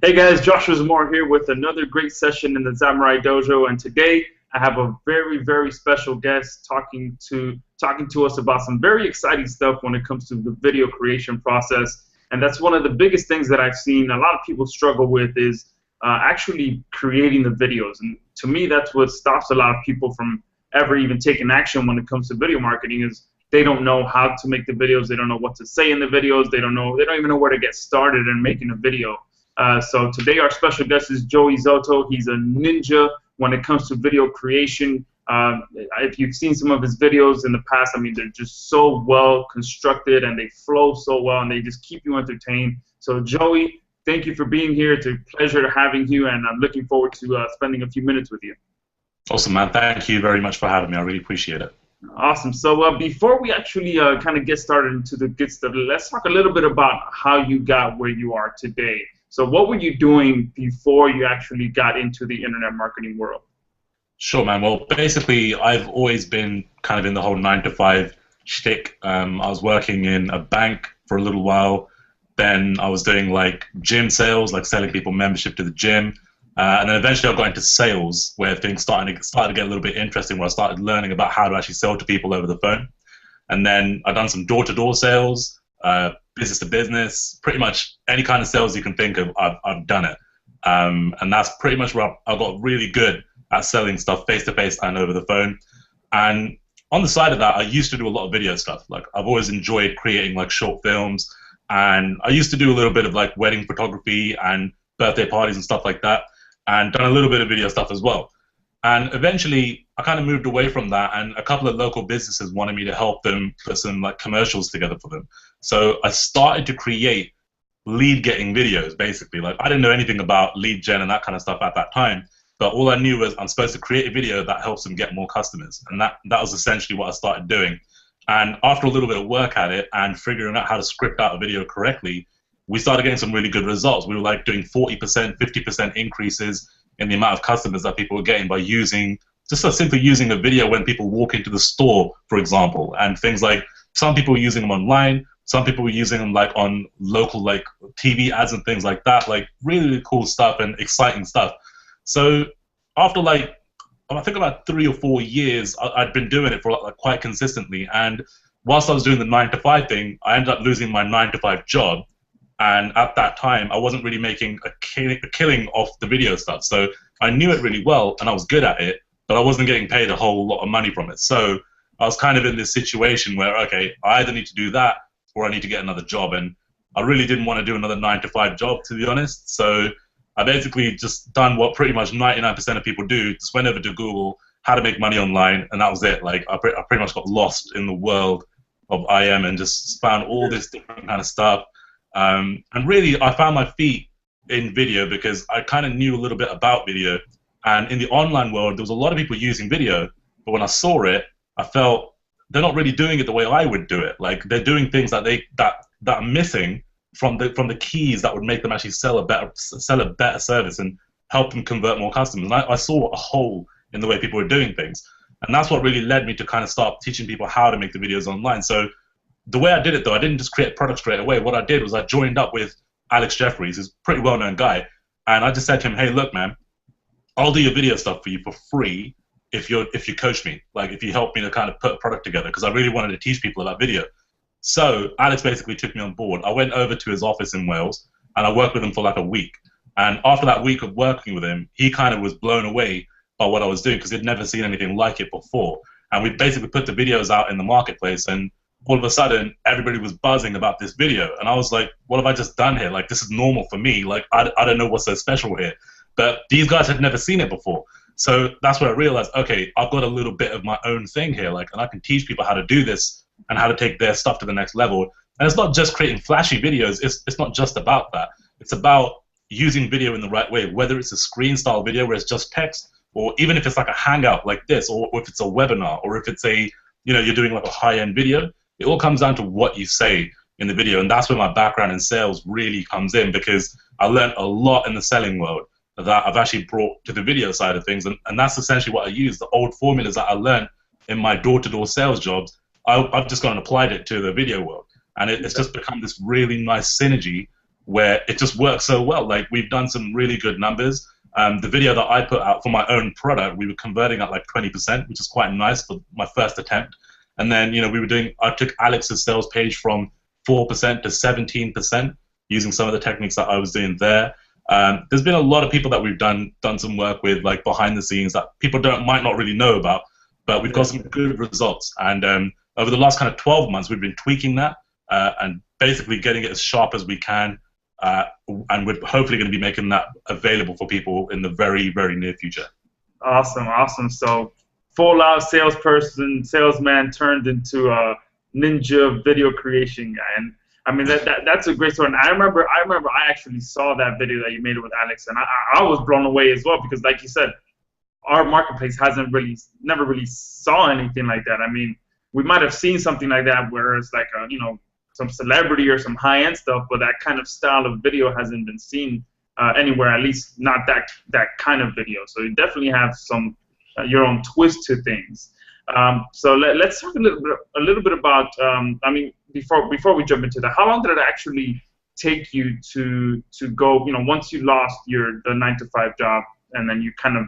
Hey guys, Joshua Zamora here with another great session in the Samurai Dojo, and today I have a very special guest talking to us about some very exciting stuff when it comes to the video creation process. And that's one of the biggest things that I've seen a lot of people struggle with is actually creating the videos. And to me, that's what stops a lot of people from ever even taking action when it comes to video marketing is they don't know how to make the videos, they don't know what to say in the videos, they don't even know where to get started in making a video. So today our special guest is Joey Xoto. He's a ninja when it comes to video creation. If you've seen some of his videos in the past, I mean, they're just so well constructed and they flow so well and they just keep you entertained. So Joey, thank you for being here. It's a pleasure having you, and I'm looking forward to spending a few minutes with you. Awesome, man. Thank you very much for having me. I really appreciate it. Awesome. So before we actually kind of get started into the good stuff, let's talk a little bit about how you got where you are today. So what were you doing before you actually got into the internet marketing world? Sure, man. Well, basically, I've always been kind of in the whole 9-to-5 shtick. I was working in a bank for a little while. Then I was doing like gym sales, like selling people membership to the gym. And then eventually I got into sales, where things started to get a little bit interesting, where I started learning about how to actually sell to people over the phone. And then I've done some door-to-door sales, business to business, pretty much any kind of sales you can think of, I've done it. And that's pretty much where I got really good at selling stuff face-to-face and over the phone. And on the side of that, I used to do a lot of video stuff. Like, I've always enjoyed creating like short films, and I used to do a little bit of like wedding photography and birthday parties and stuff like that, and done a little bit of video stuff as well. And eventually, I kind of moved away from that, and a couple of local businesses wanted me to help them put some like commercials together for them. So I started to create lead-getting videos, basically. Like, I didn't know anything about lead gen and that kind of stuff at that time, but all I knew was I'm supposed to create a video that helps them get more customers, and that was essentially what I started doing. And after a little bit of work at it and figuring out how to script out a video correctly, we started getting some really good results. We were like doing 40%, 50% increases in the amount of customers that people were getting by simply using a video when people walk into the store, for example. And things like, some people were using them online, some people were using them like on local like TV ads and things like that, like really cool stuff and exciting stuff. So after like, I think about 3 or 4 years, I'd been doing it for like quite consistently. And whilst I was doing the 9-to-5 thing, I ended up losing my 9-to-5 job. And at that time, I wasn't really making a killing off the video stuff. So I knew it really well, and I was good at it, but I wasn't getting paid a whole lot of money from it. So I was kind of in this situation where, okay, I either need to do that or I need to get another job. And I really didn't want to do another 9-to-5 job, to be honest. So I basically just done what pretty much 99% of people do, just went over to Google, how to make money online, and that was it. Like, I pretty much got lost in the world of IM and just found all this different kind of stuff. And really, I found my feet in video because I kind of knew a little bit about video. And in the online world, there was a lot of people using video, but when I saw it, I felt they're not really doing it the way I would do it. Like, they're doing things that are missing from the keys that would make them actually sell a better service and help them convert more customers. And I saw a hole in the way people were doing things, and that's what really led me to kind of start teaching people how to make the videos online. So the way I did it, though, I didn't just create products straight away. What I did was I joined up with Alex Jeffries, who's a pretty well-known guy, and I just said to him, hey, look, man, I'll do your video stuff for you for free if you coach me, like if you help me to kind of put a product together, because I really wanted to teach people about video. So Alex basically took me on board. I went over to his office in Wales, and I worked with him for like a week. And after that week of working with him, he kind of was blown away by what I was doing, because he'd never seen anything like it before. And we basically put the videos out in the marketplace, and all of a sudden, everybody was buzzing about this video. And I was like, what have I just done here? Like, this is normal for me. Like, I don't know what's so special here. But these guys had never seen it before. So that's where I realized, okay, I've got a little bit of my own thing here. Like, and I can teach people how to do this and how to take their stuff to the next level. And it's not just creating flashy videos. It's not just about that. It's about using video in the right way, whether it's a screen style video where it's just text, or even if it's like a hangout like this, or if it's a webinar, or if it's a, you're doing like a high-end video. It all comes down to what you say in the video, and that's where my background in sales really comes in, because I learned a lot in the selling world that I've actually brought to the video side of things, and that's essentially what I use. The old formulas that I learned in my door-to-door sales jobs, I've just gone and applied it to the video world, and it's just become this really nice synergy where it just works so well. Like, we've done some really good numbers. The video that I put out for my own product, we were converting at like 20%, which is quite nice for my first attempt. And then, you know, I took Alex's sales page from 4% to 17% using some of the techniques that I was doing there. There's been a lot of people that we've done some work with, like behind the scenes, that people might not really know about, but we've got some good results. And over the last kind of 12 months, we've been tweaking that and basically getting it as sharp as we can. And we're hopefully going to be making that available for people in the very, very near future. Awesome, awesome. So full-out salesman turned into a ninja video creation guy. And I mean, that's a great story. And I remember I actually saw that video that you made with Alex, and I was blown away as well, because like you said, our marketplace never really saw anything like that. I mean, we might have seen something like that where it's like a, you know, some celebrity or some high-end stuff, but that kind of style of video hasn't been seen anywhere, at least not that kind of video. So you definitely have some your own twist to things. So let's talk a little bit about. I mean, before we jump into that, how long did it actually take you to go? You know, once you lost the 9-to-5 job, and then you kind of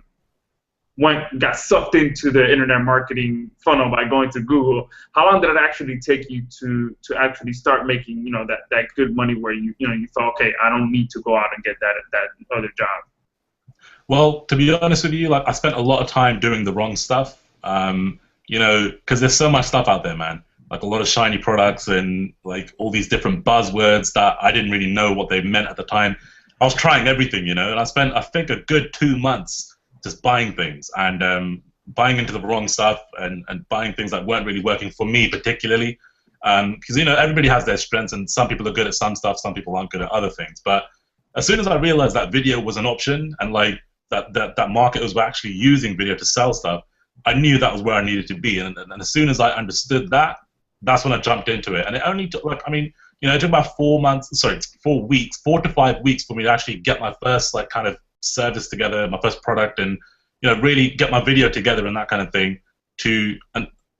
got sucked into the internet marketing funnel by going to Google. How long did it actually take you to actually start making, you know, that good money where you thought, okay, I don't need to go out and get that other job? Well, to be honest with you, like, I spent a lot of time doing the wrong stuff. You know, because there's so much stuff out there, man. Like, a lot of shiny products and like all these different buzzwords that I didn't really know what they meant at the time. I was trying everything, you know, and I spent, I think, a good 2 months just buying things and buying into the wrong stuff and buying things that weren't really working for me particularly. Because, you know, everybody has their strengths, and some people are good at some stuff, some people aren't good at other things. But as soon as I realized that video was an option, and like that marketers were actually using video to sell stuff, I knew that was where I needed to be. And as soon as I understood that, that's when I jumped into it. And it only took, like, I mean, you know, it took about 4 to 5 weeks for me to actually get my first, like, kind of service together, my first product, and, you know, really get my video together and that kind of thing to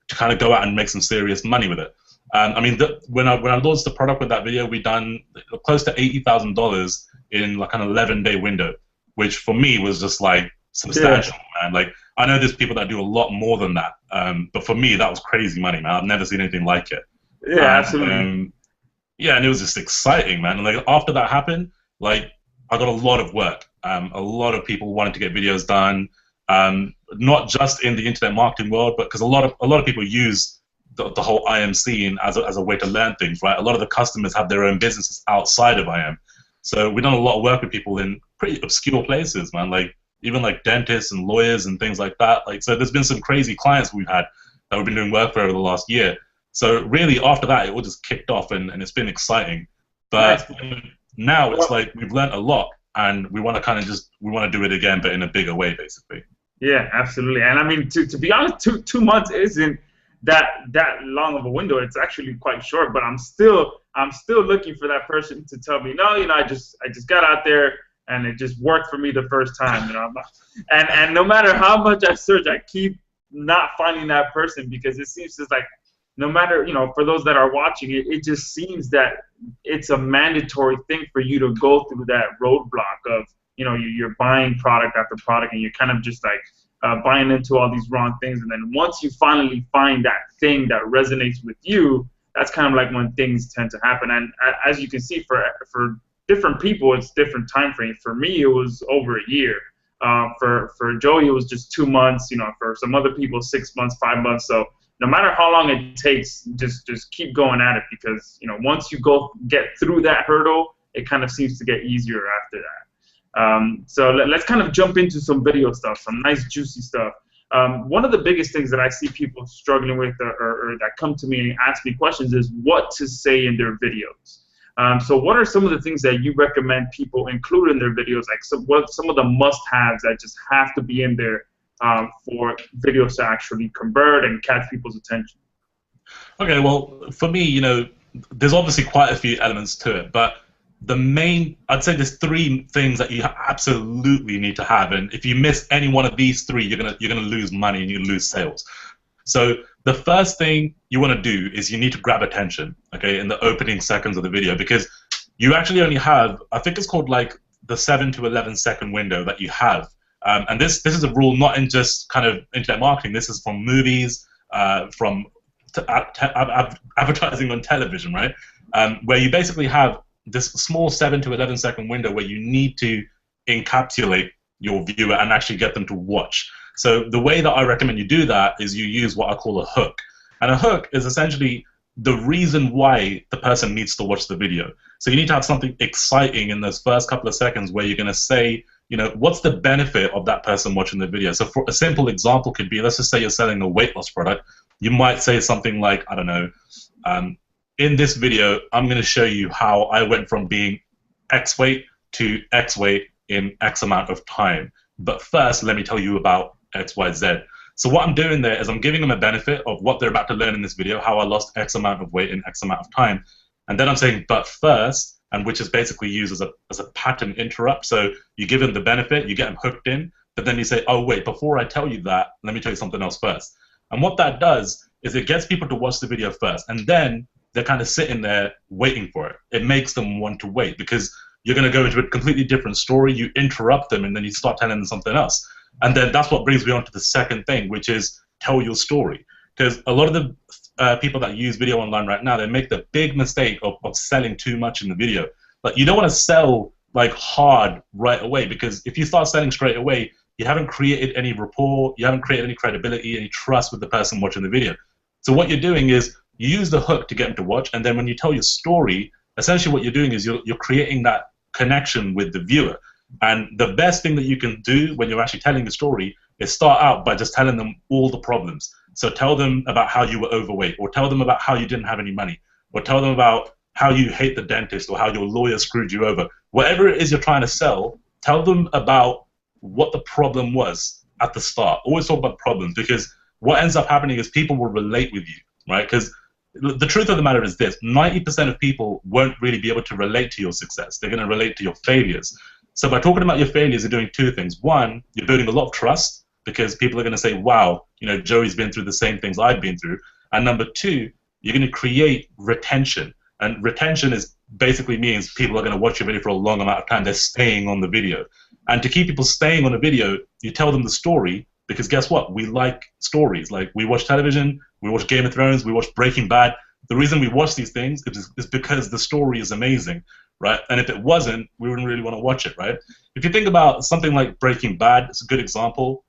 kind of go out and make some serious money with it. I mean, when I launched the product with that video, we done close to $80,000 in like an 11-day window, which for me was just like substantial, man. Like, I know there's people that do a lot more than that, but for me, that was crazy money, man. I've never seen anything like it. Yeah, absolutely. Yeah, and it was just exciting, man. And like, after that happened, like, I got a lot of work. A lot of people wanted to get videos done, not just in the internet marketing world, but because a lot of people use the whole IM scene as a way to learn things, right? A lot of the customers have their own businesses outside of IM. So we've done a lot of work with people in pretty obscure places, man, like even like dentists and lawyers and things like that. Like, so there's been some crazy clients we've had that we've been doing work for over the last year. So really, after that, it all just kicked off, and it's been exciting. But now it's like we've learned a lot, and we want to do it again, but in a bigger way, basically. Yeah, absolutely. And I mean, to be honest, two months isn't that long of a window. It's actually quite short. But I'm still looking for that person to tell me, no, you know, I just got out there and it just worked for me the first time. You know, and no matter how much I search, I keep not finding that person, because it seems just like, no matter, you know, for those that are watching it, it just seems that it's a mandatory thing for you to go through that roadblock of, you know, you're buying product after product, and you're kind of just like buying into all these wrong things. And then once you finally find that thing that resonates with you, that's kind of like when things tend to happen. And as you can see, for different people, it's different time frames. For me, it was over a year. For Joey, it was just 2 months. You know, for some other people, 6 months, 5 months. So no matter how long it takes, just keep going at it, because, you know, once you get through that hurdle, it kind of seems to get easier after that. So let's kind of jump into some video stuff, some nice juicy stuff. One of the biggest things that I see people struggling with, or that come to me and ask me questions, is what to say in their videos. So what are some of the things that you recommend people include in their videos? Like, what some of the must-haves that just have to be in there for videos to actually convert and catch people's attention? Okay, well, for me, you know, there's obviously quite a few elements to it, but I'd say there's 3 things that you absolutely need to have, and if you miss any one of these 3, you're gonna lose money and you lose sales. So the first thing you want to do is you need to grab attention, okay, in the opening seconds of the video, because you actually only have, I think it's called like the 7 to 11 second window that you have. And this is a rule not in just kind of internet marketing. This is from movies, from advertising on television, right? Where you basically have this small 7 to 11 second window where you need to encapsulate your viewer and actually get them to watch. So the way that I recommend you do that is you use what I call a hook. And a hook is essentially the reason why the person needs to watch the video. So you need to have something exciting in those first couple of seconds where you're going to say, you know, what's the benefit of that person watching the video? So for a simple example could be, let's just say you're selling a weight loss product. You might say something like, I don't know, in this video, I'm going to show you how I went from being X weight to X weight in X amount of time. But first, let me tell you about X, Y, Z. So what I'm doing there is I'm giving them a benefit of what they're about to learn in this video, how I lost X amount of weight in X amount of time. And then I'm saying, but first, and which is basically used as a pattern interrupt. So you give them the benefit, you get them hooked in, but then you say, oh, wait, before I tell you that, let me tell you something else first. And what that does is it gets people to watch the video first, and then they're kind of sitting there waiting for it. It makes them want to wait because you're going to go into a completely different story, you interrupt them, and then you start telling them something else. And then that's what brings me on to the second thing, which is tell your story. Because a lot of the people that use video online right now, they make the big mistake of selling too much in the video. But you don't want to sell like hard right away, because if you start selling straight away, you haven't created any rapport, you haven't created any credibility, any trust with the person watching the video. So what you're doing is you use the hook to get them to watch, and then when you tell your story, essentially what you're doing is you're creating that connection with the viewer. And the best thing that you can do when you're actually telling the story is start out by just telling them all the problems. So tell them about how you were overweight, or tell them about how you didn't have any money, or tell them about how you hate the dentist, or how your lawyer screwed you over. Whatever it is you're trying to sell, tell them about what the problem was at the start. Always talk about problems, because what ends up happening is people will relate with you, right? Because the truth of the matter is this: 90% of people won't really be able to relate to your success. They're going to relate to your failures. So by talking about your failures, you're doing two things. One, you're building a lot of trust, because people are going to say, wow, you know, Joey's been through the same things I've been through. And number two, you're going to create retention. And retention is basically means people are going to watch your video for a long amount of time. They're staying on the video. And to keep people staying on a video, you tell them the story, because guess what? We like stories. Like, we watch television, we watch Game of Thrones, we watch Breaking Bad. The reason we watch these things is because the story is amazing, right? And if it wasn't, we wouldn't really want to watch it, right? If you think about something like Breaking Bad, it's a good example.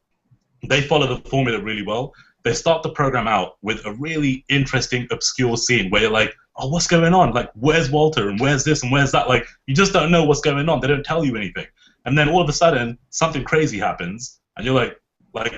They follow the formula really well. They start the program out with a really interesting, obscure scene where you're like, oh, what's going on? Like, where's Walter, and where's this, and where's that? Like, you just don't know what's going on. They don't tell you anything. And then all of a sudden, something crazy happens, and you're like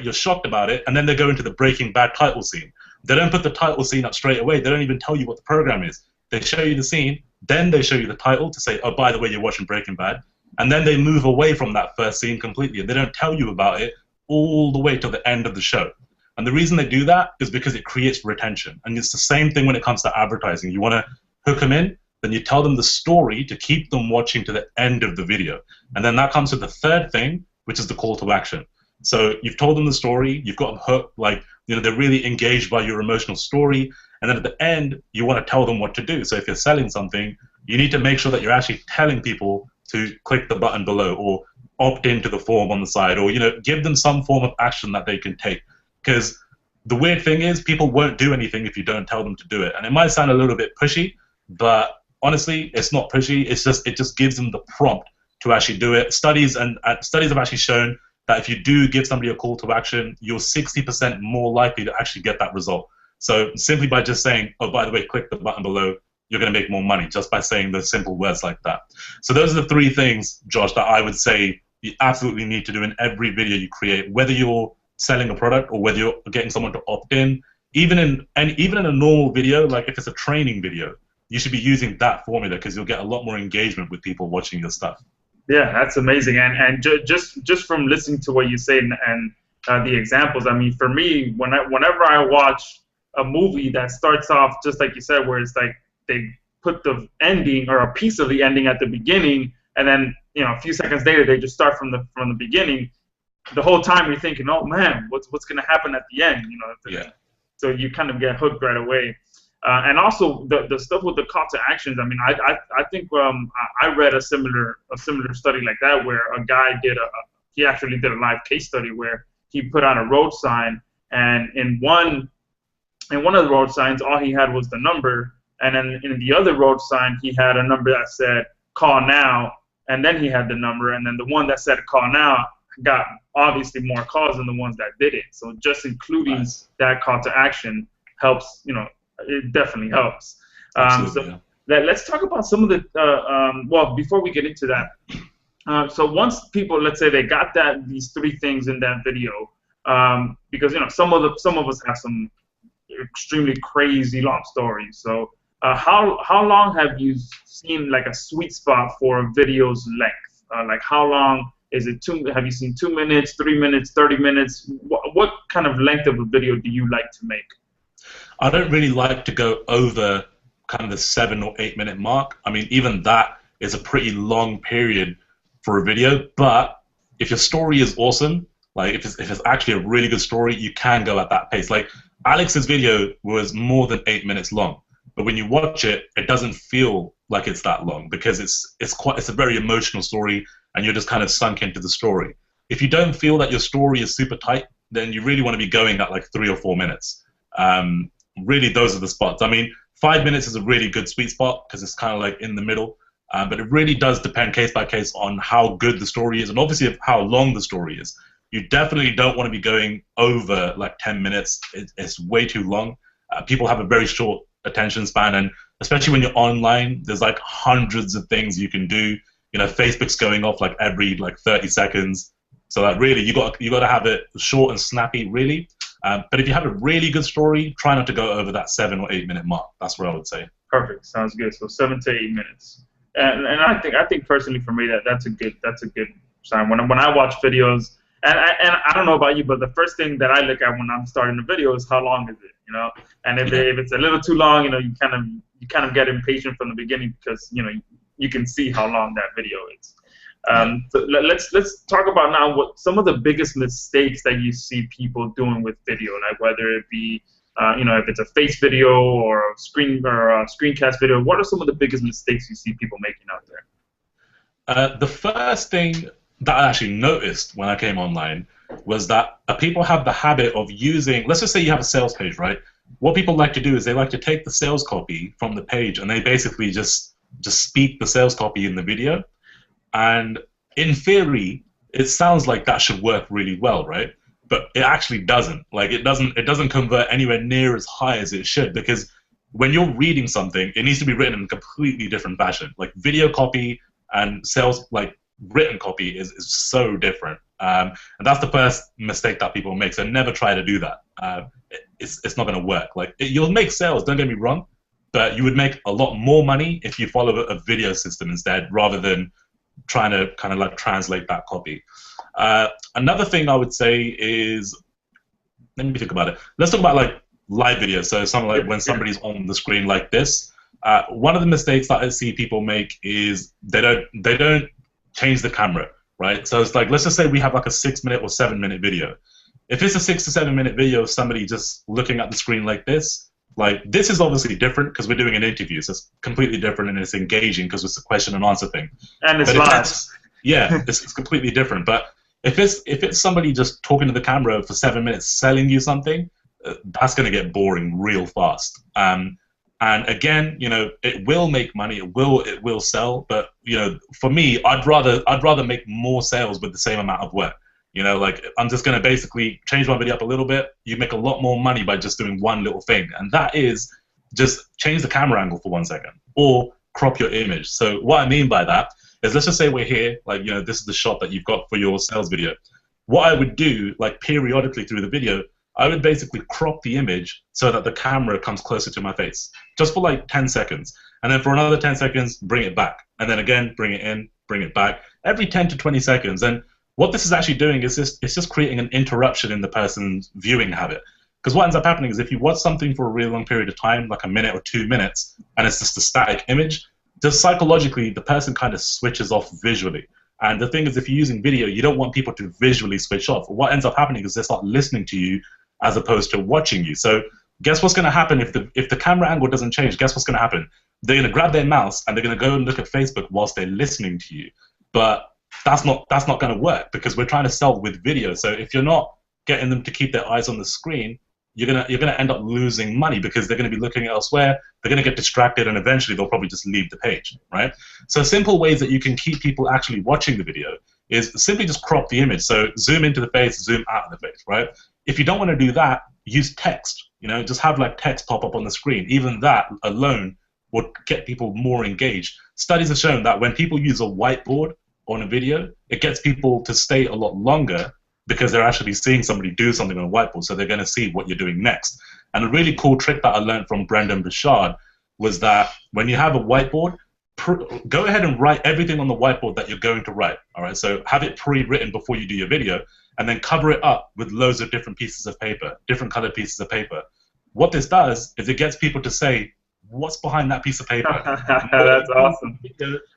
you're shocked about it, and then they go into the Breaking Bad title scene. They don't put the title scene up straight away. They don't even tell you what the program is. They show you the scene, then they show you the title to say, oh, by the way, you're watching Breaking Bad. And then they move away from that first scene completely, and they don't tell you about it all the way till the end of the show. And the reason they do that is because it creates retention. And it's the same thing when it comes to advertising. You want to hook them in, then you tell them the story to keep them watching to the end of the video. And then that comes to the third thing, which is the call to action. So you've told them the story, you've got them hooked, like, you know, they're really engaged by your emotional story. And then at the end, you want to tell them what to do. So if you're selling something, you need to make sure that you're actually telling people to click the button below, or opt into the form on the side, or, you know, give them some form of action that they can take. Because the weird thing is, people won't do anything if you don't tell them to do it. And it might sound a little bit pushy, but honestly, it's not pushy. It's just, it just gives them the prompt to actually do it. Studies have actually shown that if you do give somebody a call to action, you're 60% more likely to actually get that result. So simply by just saying, oh, by the way, click the button below, you're going to make more money just by saying the simple words like that. So those are the three things, Josh, that I would say you absolutely need to do in every video you create, whether you're selling a product or whether you're getting someone to opt in. Even in a normal video, like if it's a training video, you should be using that formula, because you'll get a lot more engagement with people watching your stuff. Yeah, that's amazing. And just from listening to what you say and the examples, I mean, for me, whenever I watch a movie that starts off just like you said, where it's like they put the ending or a piece of the ending at the beginning, and then, you know, a few seconds later they just start from the beginning. The whole time you're thinking, oh man, what's going to happen at the end? You know. Yeah. So you kind of get hooked right away. And also the stuff with the call to actions. I mean, I think I read a similar study like that where a guy he actually did a live case study where he put on a road sign, and in one of the road signs all he had was the number, and then in the other road sign he had a number that said call now, and then he had the number, and then the one that said call now got obviously more calls than the ones that didn't. So just including that call to action helps, it definitely helps. Let's talk about some of the, well, before we get into that, so once people, let's say they got these three things in that video, because some of us have some extremely crazy long stories. So how long have you seen like a sweet spot for a video's length? Like how long is it? Have you seen 2 minutes, 3 minutes, 30 minutes? What kind of length of a video do you like to make? I don't really like to go over kind of the 7 or 8 minute mark. I mean, even that is a pretty long period for a video. But if your story is awesome, like if it's actually a really good story, you can go at that pace. Like Alex's video was more than 8 minutes long, but when you watch it, it doesn't feel like it's that long because it's a very emotional story, and you're just kind of sunk into the story. If you don't feel that your story is super tight, then you really want to be going at like 3 or 4 minutes. Really, those are the spots. I mean, 5 minutes is a really good sweet spot because it's kind of like in the middle. But it really does depend case by case on how good the story is and obviously of how long the story is. You definitely don't want to be going over like 10 minutes. It's way too long. People have a very short attention span, and especially when you're online, there's like hundreds of things you can do. Facebook's going off like every 30 seconds. So like really, you got to have it short and snappy, really. But if you have a really good story, try not to go over that 7 or 8 minute mark. That's what I would say. Perfect. Sounds good. So 7 to 8 minutes. And I think personally for me that's a good sign. When I watch videos, and I don't know about you, but the first thing that I look at when I'm starting a video is how long is it, And if it's a little too long, you kind of get impatient from the beginning because you can see how long that video is. So let's talk about now what some of the biggest mistakes that you see people doing with video, like whether it be if it's a face video or a screencast video. What are some of the biggest mistakes you see people making out there? The first thing that I actually noticed when I came online was that people have the habit of using, let's just say you have a sales page, right? What people like to do is they like to take the sales copy from the page and they basically just speak the sales copy in the video. And in theory, it sounds like that should work really well, right? But it actually doesn't. Like it doesn't convert anywhere near as high as it should, because when you're reading something, it needs to be written in a completely different fashion. Like video copy and sales, like written copy is so different. And that's the first mistake that people make. So never try to do that. It's not going to work. Like you'll make sales, don't get me wrong, but you would make a lot more money if you follow a video system instead, rather than trying to kind of like translate that copy. Another thing I would say is, let me think about it. Let's talk about like live video. So something like when somebody's on the screen like this. One of the mistakes that I see people make is they don't change the camera, right? So it's like, let's just say we have like a 6 minute or 7 minute video. If it's a 6 to 7 minute video of somebody just looking at the screen like this is obviously different because we're doing an interview, so it's completely different and it's engaging because it's a question and answer thing. And it's live. It's completely different. But if it's somebody just talking to the camera for 7 minutes selling you something, that's going to get boring real fast. And again, it will make money, it will sell, but for me, I'd rather make more sales with the same amount of work. Like I'm just going to basically change my video up a little bit. You make a lot more money by just doing one little thing, and that is just change the camera angle for 1 second or crop your image. So what I mean by that is, let's just say we're here, like, this is the shot that you've got for your sales video. What I would do, like periodically through the video, I would basically crop the image so that the camera comes closer to my face, just for like 10 seconds. And then for another 10 seconds, bring it back. And then again, bring it in, bring it back, every 10 to 20 seconds. And what this is actually doing is it's just creating an interruption in the person's viewing habit. Because what ends up happening is if you watch something for a really long period of time, like a minute or 2 minutes, and it's just a static image, just psychologically, the person kind of switches off visually. And the thing is, if you're using video, you don't want people to visually switch off. What ends up happening is they start listening to you as opposed to watching you. So Guess what's going to happen if the camera angle doesn't change? Guess what's going to happen? They're going to grab their mouse and they're going to go and look at Facebook whilst they're listening to you. But that's not going to work because we're trying to sell with video. So if you're not getting them to keep their eyes on the screen, you're gonna end up losing money because they're going to be looking elsewhere. They're going to get distracted, and eventually they'll probably just leave the page, right? So simple ways that you can keep people actually watching the video is simply just crop the image. So zoom into the face, zoom out of the face, right? If you don't want to do that, use text. Just have like text pop up on the screen. Even that alone would get people more engaged. Studies have shown that when people use a whiteboard on a video, it gets people to stay a lot longer because they're actually seeing somebody do something on a whiteboard, so they're going to see what you're doing next. And a really cool trick that I learned from Brendan Bouchard was that when you have a whiteboard, go ahead and write everything on the whiteboard that you're going to write. All right, so have it pre-written before you do your video, and then cover it up with loads of different pieces of paper, different colored pieces of paper. What this does is it gets people to say, what's behind that piece of paper? That's awesome.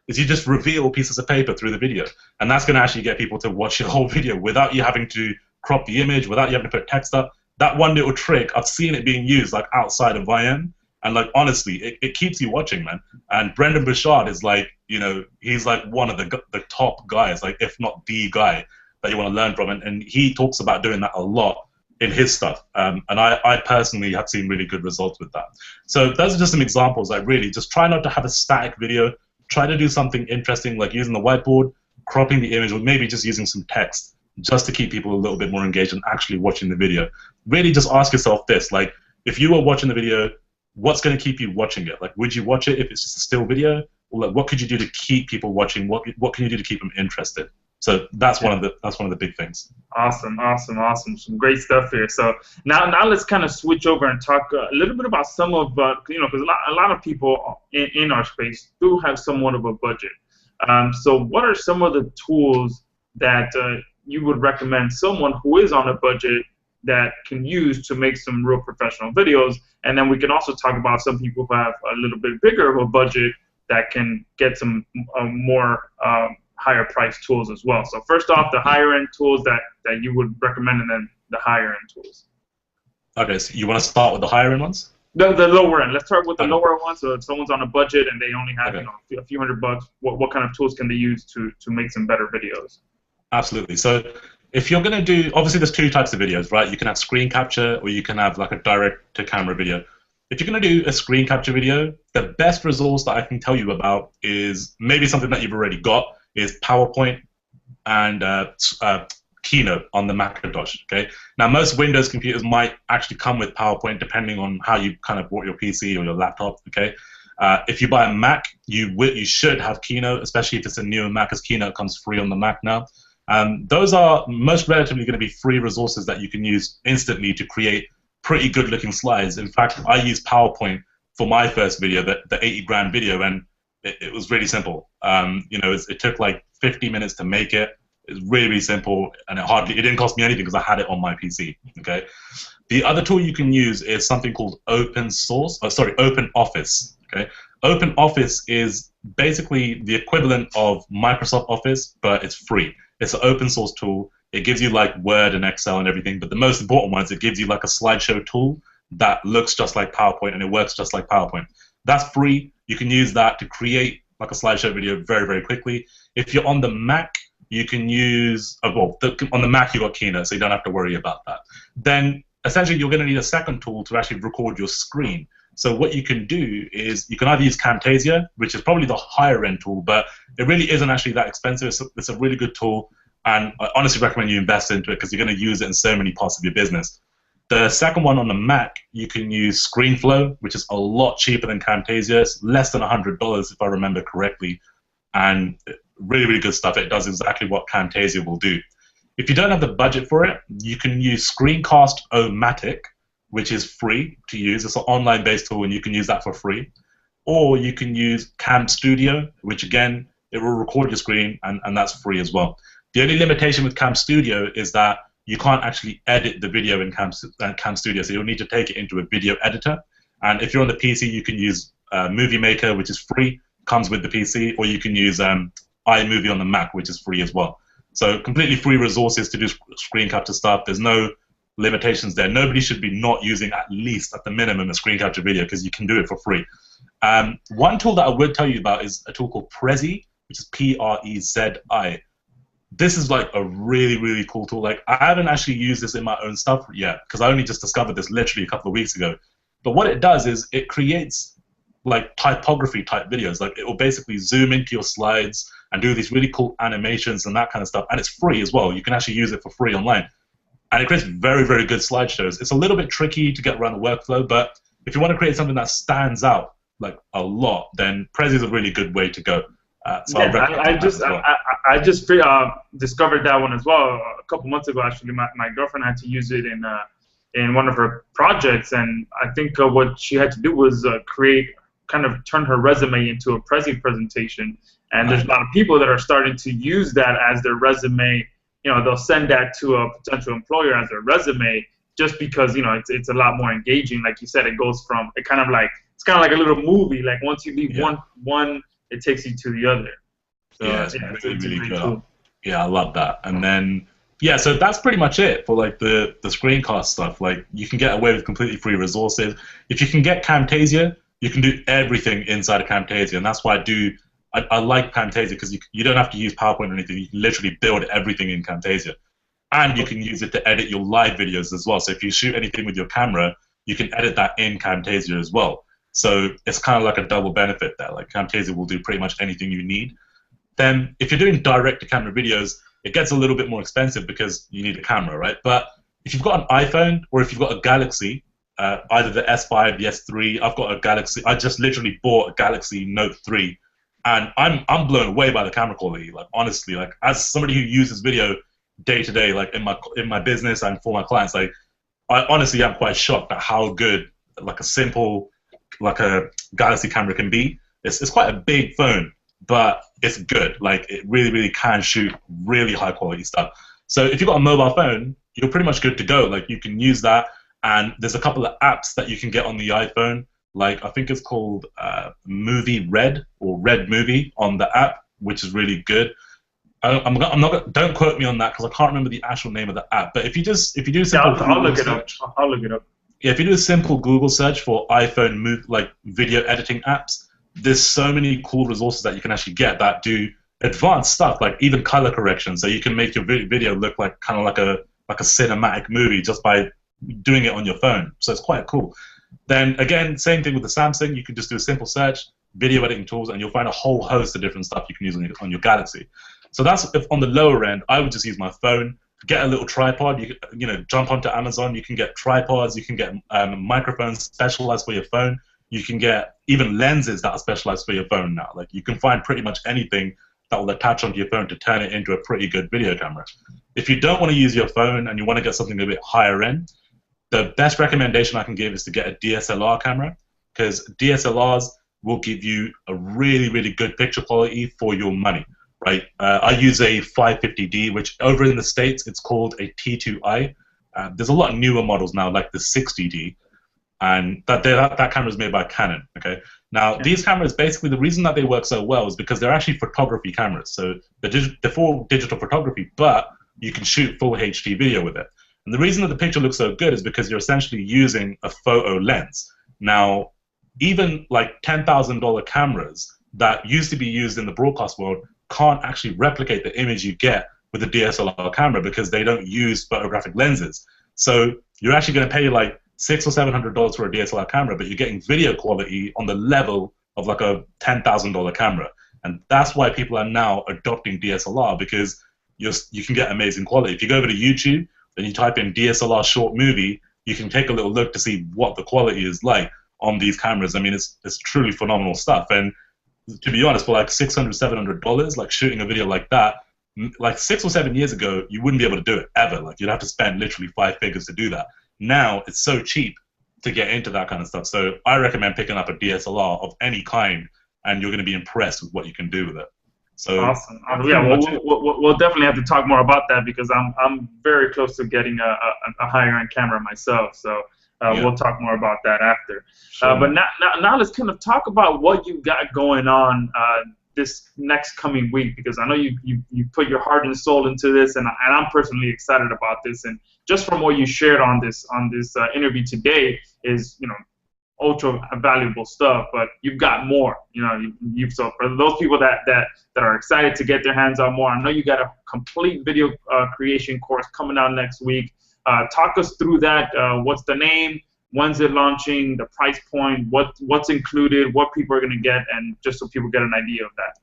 Is you just reveal pieces of paper through the video, and that's going to actually get people to watch your whole video without you having to crop the image, without you having to put text up. That one little trick, I've seen it being used like outside of IM, and like honestly, it keeps you watching, man. And Brendan Bouchard is like, he's like one of the top guys, like if not the guy that you want to learn from, and he talks about doing that a lot in his stuff, and I personally have seen really good results with that. So those are just some examples. Like really, just try not to have a static video. Try to do something interesting, like using the whiteboard, cropping the image, or maybe just using some text, just to keep people a little bit more engaged and actually watching the video. Really, just ask yourself this: like, if you were watching the video, what's going to keep you watching it? Like, would you watch it if it's just a still video, or like, what could you do to keep people watching? What can you do to keep them interested? So that's one of the big things. Awesome. Some great stuff here. So now let's kind of switch over and talk a little bit about some of because a lot of people in our space do have somewhat of a budget. So what are some of the tools that you would recommend someone who is on a budget that can use to make some real professional videos? And then we can also talk about some people who have a little bit bigger of a budget that can get some more higher price tools as well. So first off, the higher end tools that you would recommend, and then the higher end tools. Okay, so you want to start with the higher end ones? The lower end. Let's start with the lower ones. So if someone's on a budget and they only have a few $100, what kind of tools can they use to make some better videos? Absolutely. So if you're going to do, obviously there's two types of videos, right? You can have screen capture, or you can have like a direct to camera video. If you're going to do a screen capture video, the best resource that I can tell you about is maybe something that you've already got, is PowerPoint and Keynote on the Macintosh. Okay. Now most Windows computers might actually come with PowerPoint depending on how you kind of bought your PC or your laptop. Okay. If you buy a Mac, you should have Keynote, especially if it's a newer Mac, as Keynote comes free on the Mac now. Those are most relatively going to be free resources that you can use instantly to create pretty good looking slides. In fact, I used PowerPoint for my first video, the 80 grand video, and it was really simple. It took like 50 minutes to make it. It's really, really simple, and it didn't cost me anything because I had it on my PC. Okay. The other tool you can use is something called Open Office. Okay. Open Office is basically the equivalent of Microsoft Office, but it's free. It's an open source tool. It gives you like Word and Excel and everything, but the most important one is it gives you like a slideshow tool that looks just like PowerPoint and it works just like PowerPoint. That's free. You can use that to create like a slideshow video very, very quickly. If you're on the Mac, you can use, on the Mac you got Keynote, so you don't have to worry about that. Then essentially you're going to need a second tool to actually record your screen. So what you can do is you can either use Camtasia, which is probably the higher end tool, but it really isn't actually that expensive. It's a really good tool, and I honestly recommend you invest into it because you're going to use it in so many parts of your business. The second one on the Mac, you can use ScreenFlow, which is a lot cheaper than Camtasia. It's less than $100 if I remember correctly, and really, really good stuff. It does exactly what Camtasia will do. If you don't have the budget for it, you can use Screencast-O-Matic, which is free to use. It's an online-based tool, and you can use that for free. Or you can use Cam Studio, which again, it will record your screen, and that's free as well. The only limitation with Cam Studio is that you can't actually edit the video in Cam Studio, so you'll need to take it into a video editor. And if you're on the PC, you can use Movie Maker, which is free, comes with the PC, or you can use iMovie on the Mac, which is free as well. So completely free resources to do screen capture stuff. There's no limitations there. Nobody should be not using at least, at the minimum, a screen capture video because you can do it for free. One tool that I would tell you about is a tool called Prezi, which is Prezi. This is like a really, really cool tool. Like, I haven't actually used this in my own stuff yet because I only just discovered this literally a couple of weeks ago. But what it does is it creates like typography type videos. Like, it will basically zoom into your slides and do these really cool animations and that kind of stuff. And it's free as well. You can actually use it for free online. And it creates very, very good slideshows. It's a little bit tricky to get around the workflow, but if you want to create something that stands out like a lot, then Prezi is a really good way to go. So yeah, I just discovered that one as well a couple months ago. Actually, my girlfriend had to use it in one of her projects, and I think what she had to do was kind of turn her resume into a Prezi presentation. And there's a lot of people that are starting to use that as their resume. You know, they'll send that to a potential employer as their resume just because, you know, it's a lot more engaging. Like you said, it's kind of like a little movie. Like, once you leave one, it takes you to the other. So, it's really good. Cool. Yeah, I love that. And then, yeah, so that's pretty much it for like the screencast stuff. Like, you can get away with completely free resources. If you can get Camtasia, you can do everything inside of Camtasia, and that's why I like Camtasia, because you don't have to use PowerPoint or anything. You can literally build everything in Camtasia. And you can use it to edit your live videos as well. So if you shoot anything with your camera, you can edit that in Camtasia as well. So it's kind of like a double benefit there. Like, Camtasia will do pretty much anything you need. Then if you're doing direct-to-camera videos, it gets a little bit more expensive because you need a camera, right? But if you've got an iPhone or if you've got a Galaxy, either the S5, the S3, I've got a Galaxy. I just literally bought a Galaxy Note 3. And I'm blown away by the camera quality. Like, honestly, like, as somebody who uses video day to day, like in my business and for my clients, like, I honestly am quite shocked at how good like a Galaxy camera can be. It's quite a big phone, but it's good. Like, it really, really can shoot really high quality stuff. So if you've got a mobile phone, you're pretty much good to go. Like, you can use that, and there's a couple of apps that you can get on the iPhone. Like, I think it's called Movie Red or Red Movie on the app, which is really good. Don't quote me on that because I can't remember the actual name of the app. But if you do simple, I'll look it up. I'll look it up. Yeah, if you do a simple Google search for iPhone like video editing apps, there's so many cool resources that you can actually get that do advanced stuff, like even color correction. So you can make your video look like kind of like a cinematic movie just by doing it on your phone. So it's quite cool. Then again, same thing with the Samsung. You can just do a simple search, video editing tools, and you'll find a whole host of different stuff you can use on your Galaxy. So that's if on the lower end. I would just use my phone, get a little tripod. You know, jump onto Amazon. You can get tripods. You can get microphones specialized for your phone. You can get even lenses that are specialized for your phone now. Like, you can find pretty much anything that will attach onto your phone to turn it into a pretty good video camera. If you don't want to use your phone and you want to get something a bit higher end, the best recommendation I can give is to get a DSLR camera, because DSLRs will give you a really, really good picture quality for your money, right? I use a 550D, which over in the States, it's called a T2i. There's a lot of newer models now, like the 60D, and that camera is made by Canon, okay? Now, these cameras, basically, the reason that they work so well is because they're actually photography cameras. So they're full digital photography, but you can shoot full HD video with it. And the reason that the picture looks so good is because you're essentially using a photo lens. Now, even like $10,000 cameras that used to be used in the broadcast world can't actually replicate the image you get with a DSLR camera because they don't use photographic lenses. So you're actually going to pay like $600 or $700 for a DSLR camera, but you're getting video quality on the level of like a $10,000 camera. And that's why people are now adopting DSLR, because you can get amazing quality. If you go over to YouTube, then you type in DSLR short movie, you can take a little look to see what the quality is like on these cameras. I mean, it's truly phenomenal stuff. And to be honest, for like $600, $700, like shooting a video like that, like 6 or 7 years ago, you wouldn't be able to do it ever. Like, you'd have to spend literally 5 figures to do that. Now, it's so cheap to get into that kind of stuff. So I recommend picking up a DSLR of any kind, and you're going to be impressed with what you can do with it. So awesome. Yeah, we'll definitely have to talk more about that, because I'm very close to getting a higher end camera myself. So we'll talk more about that after. Sure. But now let's kind of talk about what you got going on this next coming week? Because I know you put your heart and soul into this, and I'm personally excited about this. And just from what you shared on this interview today is, ultra valuable stuff. But you've got more. So for those people that are excited to get their hands on more, I know you got a complete video creation course coming out next week. Talk us through that. What's the name? When's it launching? The price point? What's included? What people are going to get? And just so people get an idea of that.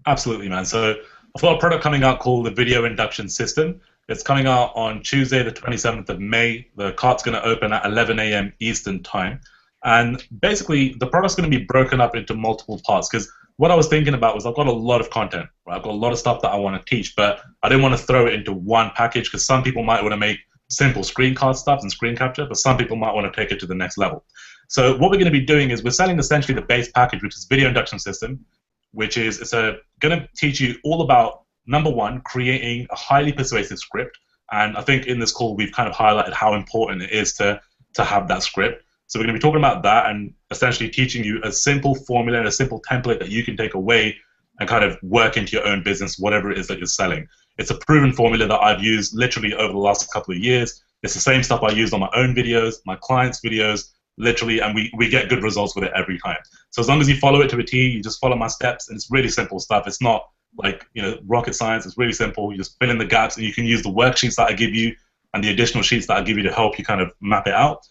Absolutely, man. So I've got a product coming out called the Video Induction System. It's coming out on Tuesday, the 27th of May. The cart's going to open at 11 a.m. Eastern Time. And basically, the product's going to be broken up into multiple parts, because what I was thinking about was I've got a lot of content, right? I've got a lot of stuff that I want to teach, but I didn't want to throw it into one package, because some people might want to make simple screen card stuff and screen capture, but some people might want to take it to the next level. So what we're going to be doing is we're selling essentially the base package, which is Video Induction System, which is going to teach you all about, number one, creating a highly persuasive script. And I think in this call we've kind of highlighted how important it is to have that script. So we're going to be talking about that and essentially teaching you a simple formula and a simple template that you can take away and kind of work into your own business, whatever it is that you're selling. It's a proven formula that I've used literally over the last couple of years. It's the same stuff I used on my own videos, my clients' videos, literally, and we get good results with it every time. So as long as you follow it to a T, you just follow my steps, and it's really simple stuff. It's not like, rocket science. It's really simple. You just fill in the gaps, and you can use the worksheets that I give you and the additional sheets that I give you to help you kind of map it out.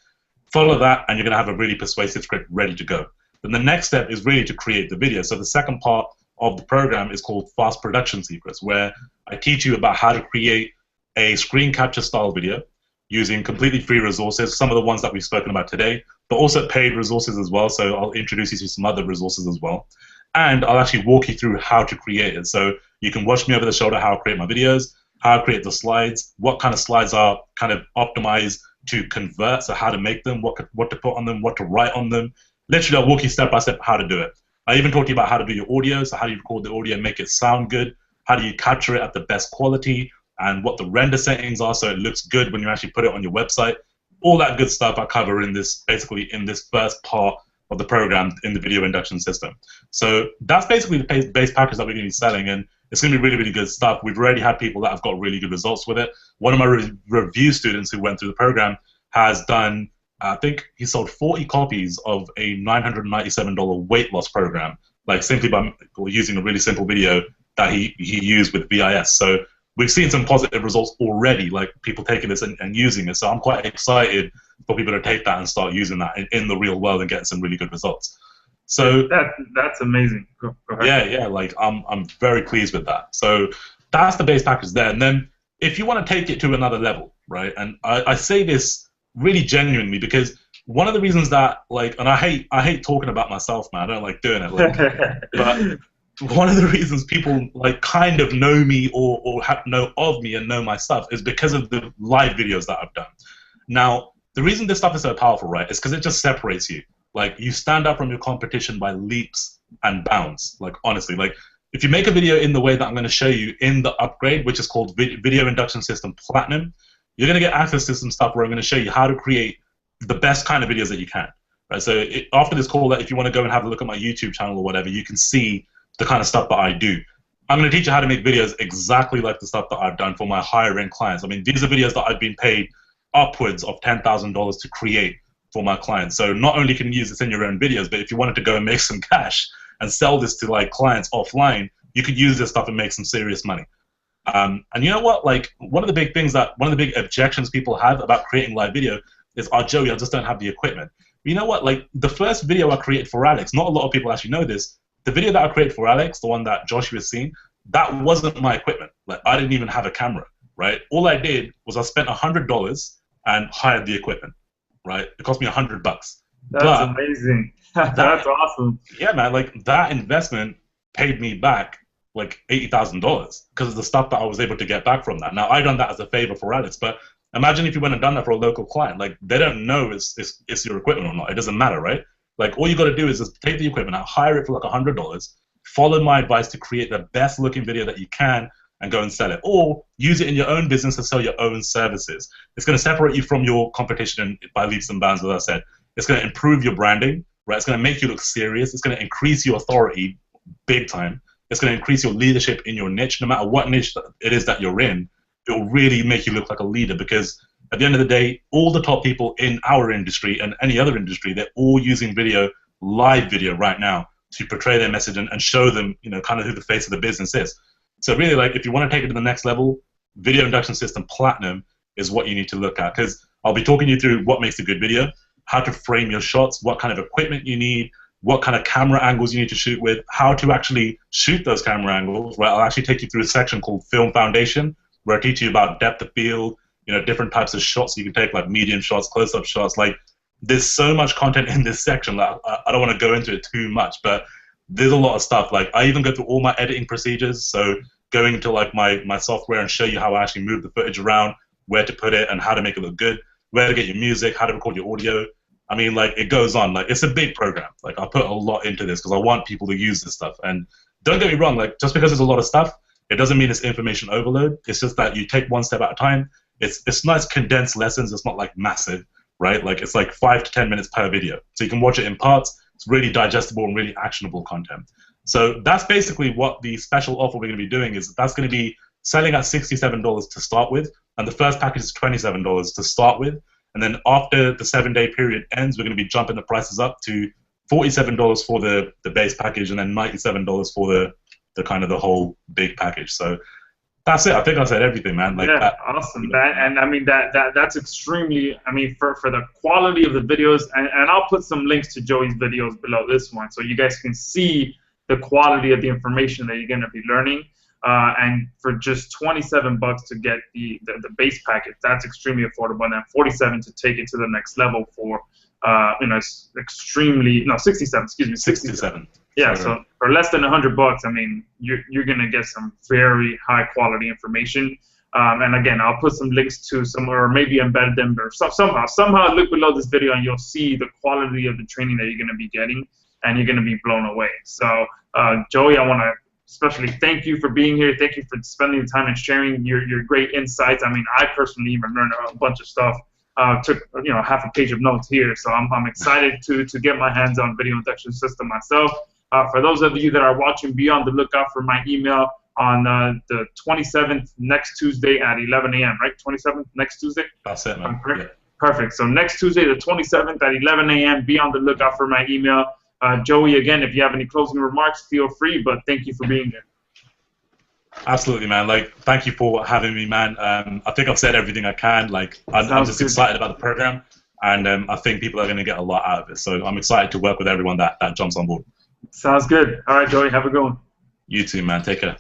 Follow that, and you're going to have a really persuasive script ready to go. Then the next step is really to create the video. So the second part of the program is called Fast Production Secrets, where I teach you about how to create a screen capture style video using completely free resources, some of the ones that we've spoken about today, but also paid resources as well. So I'll introduce you to some other resources as well. And I'll actually walk you through how to create it. So you can watch me over the shoulder how I create my videos, how I create the slides, what kind of slides are kind of optimized to convert, so how to make them, what to put on them, what to write on them. Literally, I'll walk you step by step how to do it. I even talk to you about how to do your audio, so how do you record the audio and make it sound good, how do you capture it at the best quality, and what the render settings are so it looks good when you actually put it on your website. All that good stuff I cover in this, basically in this first part of the program in the Video Induction System. So that's basically the base package that we're going to be selling, and it's going to be really, really good stuff. We've already had people that have got really good results with it. One of my review students who went through the program has done, I think he sold 40 copies of a $997 weight loss program, like simply by using a really simple video that he used with VIS. So we've seen some positive results already, like people taking this and using it. So I'm quite excited for people to take that and start using that in the real world and get some really good results. So that's amazing. Go ahead. Yeah, like I'm very pleased with that. So that's the base package there. And then if you want to take it to another level, right? And I say this really genuinely because one of the reasons that, like, and I hate talking about myself, man. I don't like doing it, like, but one of the reasons people like kind of know me or know of me and know my stuff is because of the live videos that I've done. Now, the reason this stuff is so powerful, right, is because it just separates you. Like, you stand out from your competition by leaps and bounds. Like, honestly, like, if you make a video in the way that I'm going to show you in the upgrade, which is called Video Induction System Platinum, you're going to get access to some stuff where I'm going to show you how to create the best kind of videos that you can. Right? So after this call, if you want to go and have a look at my YouTube channel or whatever, you can see the kind of stuff that I do. I'm going to teach you how to make videos exactly like the stuff that I've done for my higher end clients. I mean, these are videos that I've been paid upwards of $10,000 to create for my clients. So not only can you use this in your own videos, but if you wanted to go and make some cash and sell this to like clients offline, you could use this stuff and make some serious money. And you know what? Like, one of the big objections people have about creating live video is, "Oh, Joey, I just don't have the equipment." But you know what? Like, the first video I created for Alex, not a lot of people actually know this. The video that I created for Alex, the one that Joshua's seen, that wasn't my equipment. Like, I didn't even have a camera, right? All I did was I spent $100 and hired the equipment, right? It cost me $100. That's amazing. That's awesome. Yeah, man. Like, that investment paid me back like $80,000 because of the stuff that I was able to get back from that. Now, I done that as a favor for Alex, but imagine if you went and done that for a local client. Like, they don't know it's your equipment or not. It doesn't matter, right? Like, all you got to do is just take the equipment out, hire it for like $100, follow my advice to create the best looking video that you can, and go and sell it. Or use it in your own business to sell your own services. It's going to separate you from your competition by leaps and bounds, as I said. It's going to improve your branding, right? It's going to make you look serious. It's going to increase your authority big time. It's going to increase your leadership in your niche. No matter what niche it is that you're in, it will really make you look like a leader, because at the end of the day, all the top people in our industry and any other industry, they're all using video, live video right now, to portray their message and show them, kind of who the face of the business is. So really, like, if you want to take it to the next level, Video Induction System Platinum is what you need to look at, because I'll be talking you through what makes a good video, how to frame your shots, what kind of equipment you need, what kind of camera angles you need to shoot with, how to actually shoot those camera angles. Right? I'll actually take you through a section called Film Foundation, where I teach you about depth of field, different types of shots you can take, like medium shots, close-up shots. Like, there's so much content in this section that I don't want to go into it too much, but there's a lot of stuff. Like, I even go through all my editing procedures, so going into like my software and show you how I actually move the footage around, where to put it and how to make it look good, where to get your music, how to record your audio. I mean, like, it goes on. Like, it's a big program. Like, I put a lot into this because I want people to use this stuff. And don't get me wrong, like, just because there's a lot of stuff, it doesn't mean it's information overload. It's just that you take one step at a time. It's nice condensed lessons. It's not like massive, right? Like, it's like 5 to 10 minutes per video. So you can watch it in parts. It's really digestible and really actionable content. So that's basically what the special offer we're going to be doing is. That's going to be selling at $67 to start with. And the first package is $27 to start with. And then after the 7-day period ends, we're going to be jumping the prices up to $47 for the base package, and then $97 for the kind of the whole big package. So that's it. I think I said everything, man. Like, yeah, awesome. And I mean that's extremely. I mean, for the quality of the videos, and I'll put some links to Joey's videos below this one, so you guys can see the quality of the information that you're going to be learning. And for just $27 to get the base package, that's extremely affordable. And then $47 to take it to the next level for extremely 67. Excuse me, 67. Yeah, so for less than $100, I mean, you're gonna get some very high quality information. And again, I'll put some links to some, or maybe embed them, or somehow look below this video, and you'll see the quality of the training that you're gonna be getting, and you're gonna be blown away. So, Joey, I want to especially thank you for being here. Thank you for spending the time and sharing your great insights. I mean, I personally even learned a bunch of stuff. Took half a page of notes here, so I'm excited to get my hands on Video Induction System myself. For those of you that are watching, be on the lookout for my email on the 27th, next Tuesday at 11 a.m. Right, 27th next Tuesday. That's it, man. Yeah. Perfect. So next Tuesday, the 27th at 11 a.m. Be on the lookout for my email. Joey, again, if you have any closing remarks, feel free, but thank you for being here. Absolutely, man. Like, thank you for having me, man. I think I've said everything I can. Like, I'm just excited about the program, and I think people are going to get a lot out of it. So I'm excited to work with everyone that jumps on board. Sounds good. All right, Joey, have a good one. You too, man. Take care.